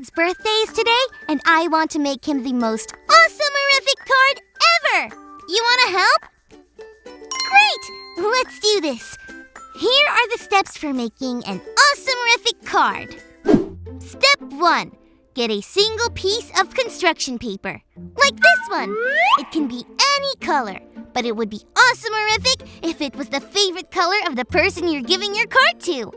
dad's birthday is today, and I want to make him the most awesome-erific card ever! You want to help? Great! Let's do this. Here are the steps for making an awesome-erific card. Step 1. Get a single piece of construction paper, like this one. It can be any color, but it would be awesome-erific if it was the favorite color of the person you're giving your card to.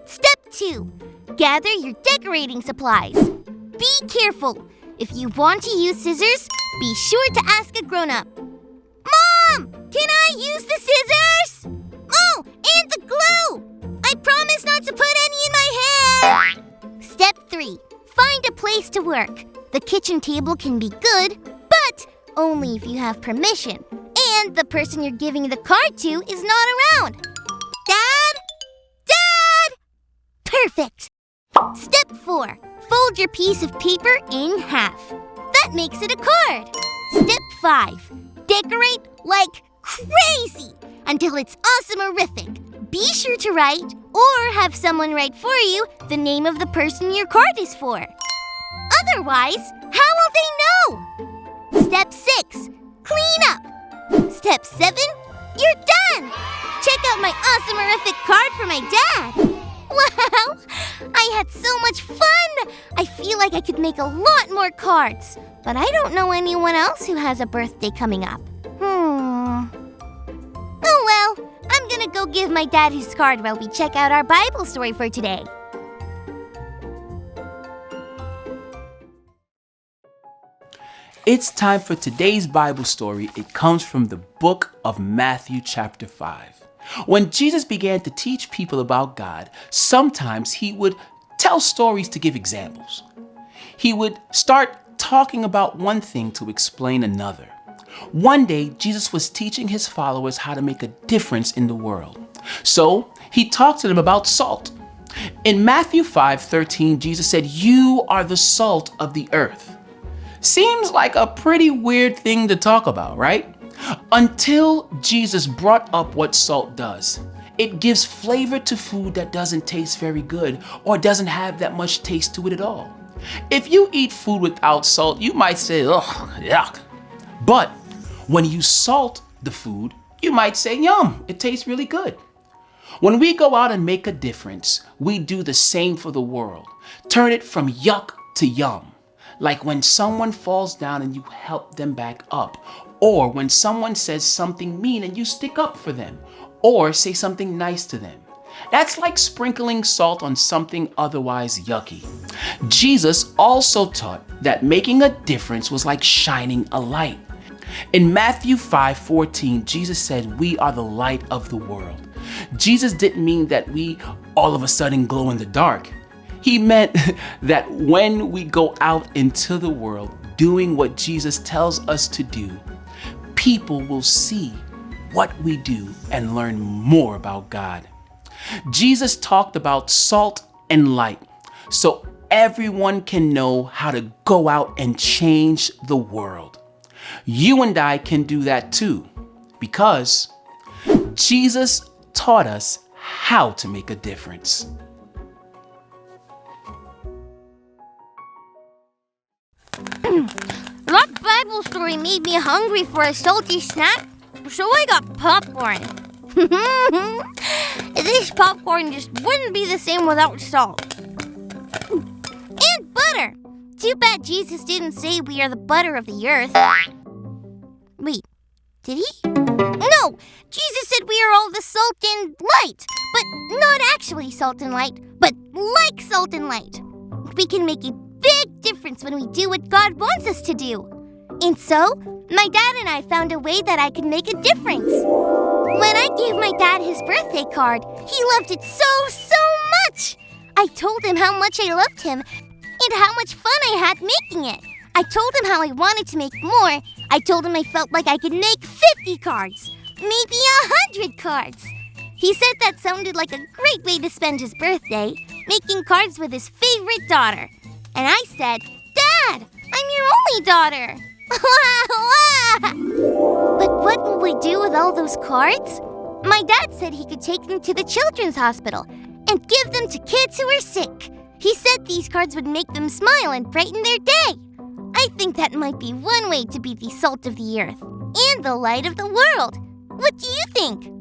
Step 2. Gather your decorating supplies. Be careful. If you want to use scissors, be sure to ask a grown-up. Mom, can I use the scissors? Oh, and the glue! I promise not to put any in my hair! Step 3. Find a place to work. The kitchen table can be good, but only if you have permission, and the person you're giving the card to is not around. Dad? Dad! Perfect! Step 4. Fold your piece of paper in half. That makes it a card. Step 5. Decorate like crazy until it's awesome-erific. Be sure to write, or have someone write for you, the name of the person your card is for. Otherwise, how will they know? Step 6. Clean up. Step 7. You're done! Check out my awesome-erific card for my dad. Wow! I had so much fun! I feel like I could make a lot more cards, but I don't know anyone else who has a birthday coming up. Oh well, I'm gonna go give my dad his card while we check out our Bible story for today. It's time for today's Bible story. It comes from the book of Matthew chapter 5. When Jesus began to teach people about God, sometimes he would tell stories to give examples. He would start talking about one thing to explain another. One day, Jesus was teaching his followers how to make a difference in the world. So he talked to them about salt. In Matthew 5:13, Jesus said, "You are the salt of the earth." Seems like a pretty weird thing to talk about, right? Until Jesus brought up what salt does. It gives flavor to food that doesn't taste very good or doesn't have that much taste to it at all. If you eat food without salt, you might say, "Ugh, yuck." But when you salt the food, you might say, "Yum, it tastes really good." When we go out and make a difference, we do the same for the world. Turn it from yuck to yum. Like when someone falls down and you help them back up, or when someone says something mean and you stick up for them, or say something nice to them. That's like sprinkling salt on something otherwise yucky. Jesus also taught that making a difference was like shining a light. In Matthew 5:14, Jesus said, "We are the light of the world." Jesus didn't mean that we all of a sudden glow in the dark. He meant that when we go out into the world doing what Jesus tells us to do, people will see what we do and learn more about God. Jesus talked about salt and light so everyone can know how to go out and change the world. You and I can do that too, because Jesus taught us how to make a difference. That Bible story made me hungry for a salty snack, so I got popcorn. This popcorn just wouldn't be the same without salt. And butter. Too bad Jesus didn't say we are the butter of the earth. Wait, did he? No, Jesus said we are all the salt and light, but not actually salt and light, but like salt and light. We can make a big difference when we do what God wants us to do. And so, my dad and I found a way that I could make a difference. When I gave my dad his birthday card, he loved it so much. I told him how much I loved him and how much fun I had making it. I told him how I wanted to make more. I told him I felt like I could make 50 cards, maybe 100 cards. He said that sounded like a great way to spend his birthday, making cards with his favorite daughter. And I said, "Dad, I'm your only daughter." But what will we do with all those cards? My dad said he could take them to the children's hospital and give them to kids who are sick. He said these cards would make them smile and brighten their day. I think that might be one way to be the salt of the earth and the light of the world. What do you think?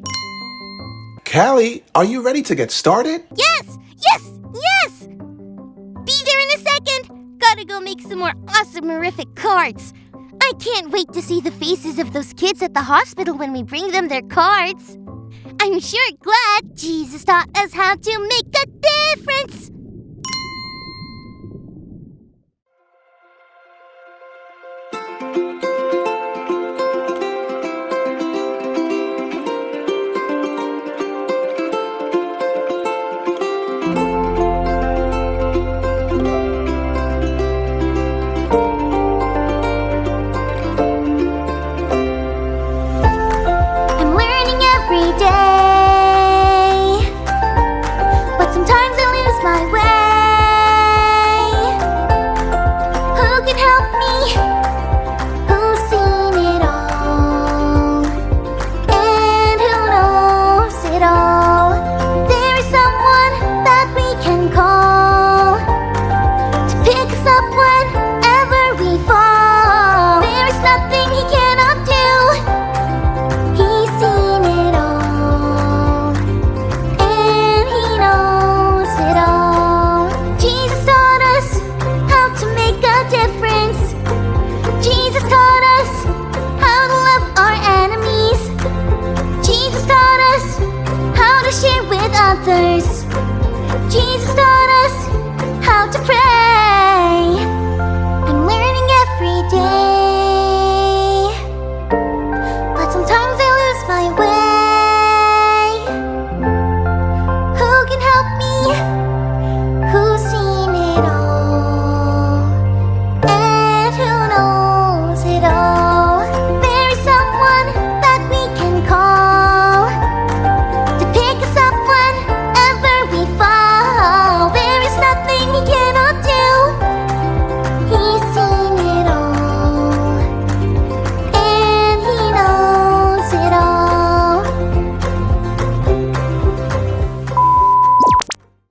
Callie, are you ready to get started? Yes! Yes! Yes! Be there in a second. Gotta go make some more awesome, horrific cards. I can't wait to see the faces of those kids at the hospital when we bring them their cards. I'm sure glad Jesus taught us how to make a difference. My way. Who can help me?